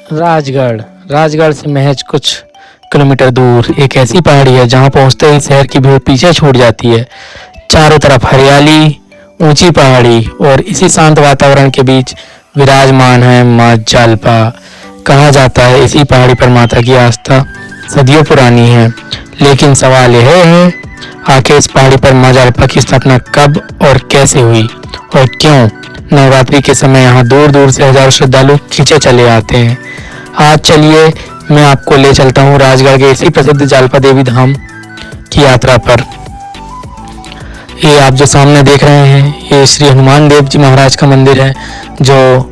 राजगढ़ राजगढ़ से महज कुछ किलोमीटर दूर एक ऐसी पहाड़ी है जहां पहुंचते ही शहर की भीड़ पीछे छूट जाती है। चारों तरफ हरियाली, ऊंची पहाड़ी और इसी शांत वातावरण के बीच विराजमान है माँ जालपा। कहा जाता है इसी पहाड़ी पर माता की आस्था सदियों पुरानी है। लेकिन सवाल यह है, आखिर इस पहाड़ी पर माँ जालपा की स्थापना कब और कैसे हुई और क्यों नवरात्रि के समय यहाँ दूर दूर से हजारों श्रद्धालु खींचे चले आते हैं। आज चलिए मैं आपको ले चलता हूँ राजगढ़ के इसी प्रसिद्ध जालपा देवी धाम की यात्रा पर। ये आप जो सामने देख रहे हैं ये श्री हनुमान देव जी महाराज का मंदिर है, जो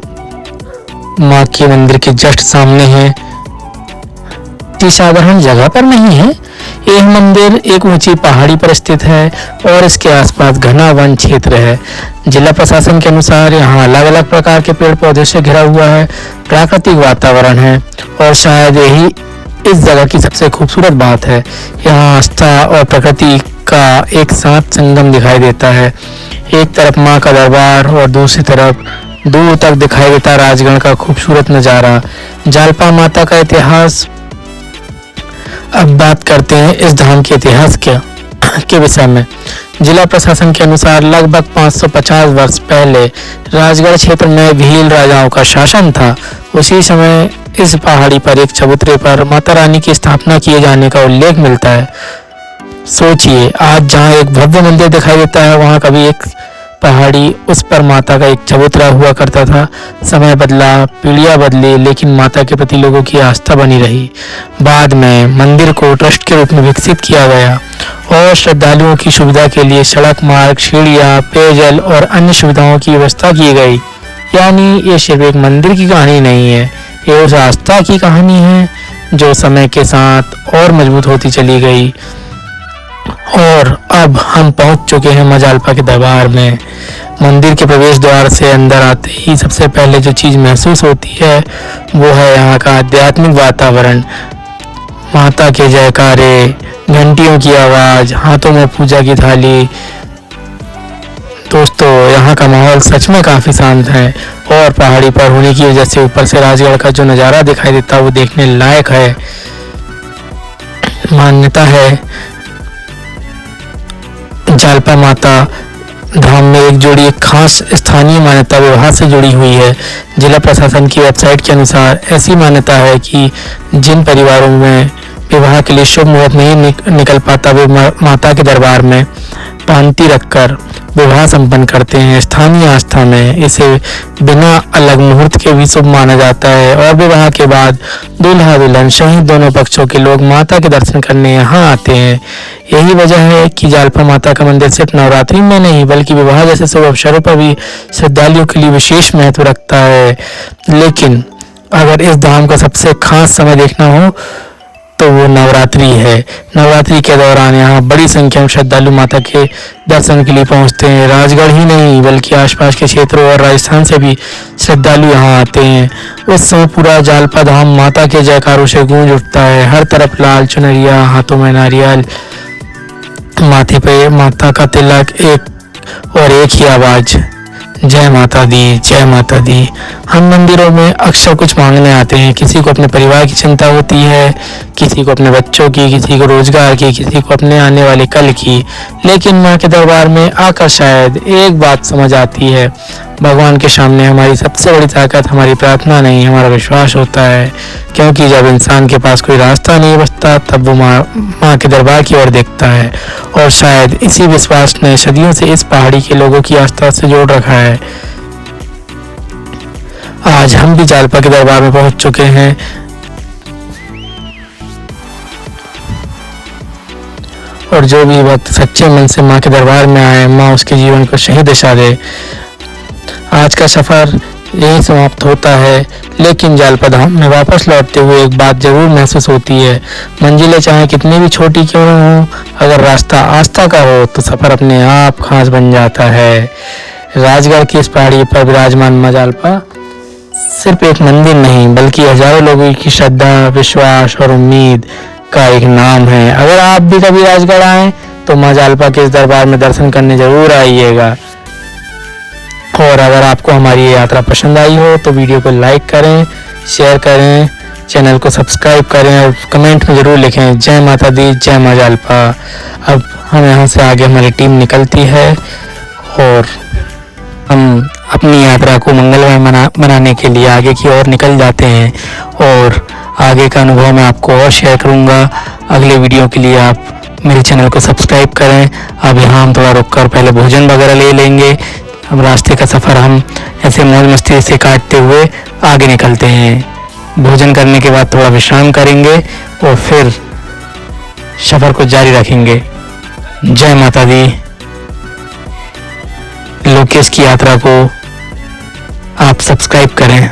माँ के मंदिर के जस्ट सामने है। इतनी साधारण जगह पर नहीं है, यह मंदिर एक ऊंची पहाड़ी पर स्थित है और इसके आसपास घना वन क्षेत्र है। जिला प्रशासन के अनुसार यहाँ अलग अलग प्रकार के पेड़ पौधे से घिरा हुआ है, प्राकृतिक वातावरण है और शायद यही इस जगह की सबसे खूबसूरत बात है। यहाँ आस्था और प्रकृति का एक साथ संगम दिखाई देता है। एक तरफ माँ का दरबार और दूसरी तरफ दूर तक दिखाई देता राजगढ़ का खूबसूरत नज़ारा। जालपा माता का इतिहास। अब बात करते हैं इस धाम के इतिहास के विषय में। जिला प्रशासन के अनुसार लगभग 550 वर्ष पहले राजगढ़ क्षेत्र में भील राजाओं का शासन था। उसी समय इस पहाड़ी पर एक चबूतरे पर माता रानी की स्थापना किए जाने का उल्लेख मिलता है। सोचिए, आज जहाँ एक भव्य मंदिर दिखाई देता है वहाँ कभी एक पहाड़ी, उस पर माता का एक चबूतरा हुआ करता था। समय बदला, पीढ़ियां बदली, लेकिन माता के प्रति लोगों की आस्था बनी रही। बाद में मंदिर को ट्रस्ट के रूप में विकसित किया गया और श्रद्धालुओं की सुविधा के लिए सड़क मार्ग, सीढ़ियां, पेयजल और अन्य सुविधाओं की व्यवस्था की गई। यानी ये सिर्फ एक मंदिर की कहानी नहीं है, ये उस आस्था की कहानी है जो समय के साथ और मजबूत होती चली गई। और अब हम पहुंच चुके हैं माँ जालपा के दरबार में। मंदिर के प्रवेश द्वार से अंदर आते ही सबसे पहले जो चीज महसूस होती है वो है यहाँ का आध्यात्मिक वातावरण। माता के जयकारे, घंटियों की आवाज, हाथों में पूजा की थाली। दोस्तों, यहाँ का माहौल सच में काफी शांत है और पहाड़ी पर होने की वजह से ऊपर से राजगढ़ का जो नज़ारा दिखाई देता है वो देखने लायक है। मान्यता है जालपा माता धाम में एक जोड़ी एक खास स्थानीय मान्यता विवाह से जुड़ी हुई है। जिला प्रशासन की वेबसाइट के अनुसार ऐसी मान्यता है कि जिन परिवारों में विवाह के लिए शुभ मुहूर्त नहीं निकल पाता वे माता के दरबार में पांति रखकर विवाह संपन्न करते हैं। स्थानीय आस्था में इसे बिना अलग मुहूर्त के भी शुभ माना जाता है और विवाह के बाद दूल्हा दुल्हन सहित दोनों पक्षों के लोग माता के दर्शन करने यहाँ आते हैं। यही वजह है कि जालपा माता का मंदिर सिर्फ नवरात्रि में नहीं बल्कि विवाह जैसे शुभ अवसरों पर भी श्रद्धालुओं के लिए विशेष महत्व रखता है। लेकिन अगर इस धाम का सबसे खास समय देखना हो तो वो नवरात्रि है। नवरात्रि के दौरान यहाँ बड़ी संख्या में श्रद्धालु माता के दर्शन के लिए पहुँचते हैं। राजगढ़ ही नहीं बल्कि आसपास के क्षेत्रों और राजस्थान से भी श्रद्धालु यहाँ आते हैं। उस समय पूरा जालपा धाम माता के जयकारों से गूंज उठता है। हर तरफ लाल चुनरिया, हाथों में नारियल, माथे पे माता का तिलक, एक और एक ही आवाज, जय माता दी, जय माता दी। हम मंदिरों में अक्सर कुछ मांगने आते हैं। किसी को अपने परिवार की चिंता होती है, किसी को अपने बच्चों की, किसी को रोजगार की, किसी को अपने आने वाले कल की। लेकिन माँ के दरबार में आकर शायद एक बात समझ आती है, भगवान के सामने हमारी सबसे बड़ी ताकत हमारी प्रार्थना नहीं, हमारा विश्वास होता है। क्योंकि जब इंसान के पास कोई रास्ता नहीं बचता तब वो माँ के दरबार की ओर देखता है और शायद इसी विश्वास ने सदियों से इस पहाड़ी के लोगों की आस्था से जोड़ रखा है। आज हम भी जालपा के दरबार में पहुंच चुके हैं और जो भी भक्त सच्चे मन से माँ के दरबार में आए, माँ उसके जीवन को सही दिशा दे। आज का सफर यही समाप्त होता है, लेकिन जालपा धाम में वापस लौटते हुए एक बात जरूर महसूस होती है। मंजिलें चाहे कितनी भी छोटी क्यों न हो, अगर रास्ता आस्था का हो तो सफर अपने आप खास बन जाता है। राजगढ़ की इस पहाड़ी पर विराजमान माँ जालपा सिर्फ एक मंदिर नहीं बल्कि हजारों लोगों की श्रद्धा, विश्वास और उम्मीद का एक नाम है। अगर आप भी कभी राजगढ़ आए तो माँ जालपा के इस दरबार में दर्शन करने जरूर आइएगा। और अगर आपको हमारी ये यात्रा पसंद आई हो तो वीडियो को लाइक करें, शेयर करें, चैनल को सब्सक्राइब करें और कमेंट में ज़रूर लिखें जय माता दी, जय माँ जालपा। अब हम यहाँ से आगे हमारी टीम निकलती है और हम अपनी यात्रा को मंगलमय बनाने के लिए आगे की ओर निकल जाते हैं और आगे का अनुभव मैं आपको और शेयर करूँगा। अगले वीडियो के लिए आप मेरे चैनल को सब्सक्राइब करें। अब यहाँ हम थोड़ा रुककर पहले भोजन वगैरह ले लेंगे। अब रास्ते का सफ़र हम ऐसे मौज मस्ती से काटते हुए आगे निकलते हैं। भोजन करने के बाद थोड़ा विश्राम करेंगे और फिर सफ़र को जारी रखेंगे। जय माता दी। लोकेश की यात्रा को आप सब्सक्राइब करें।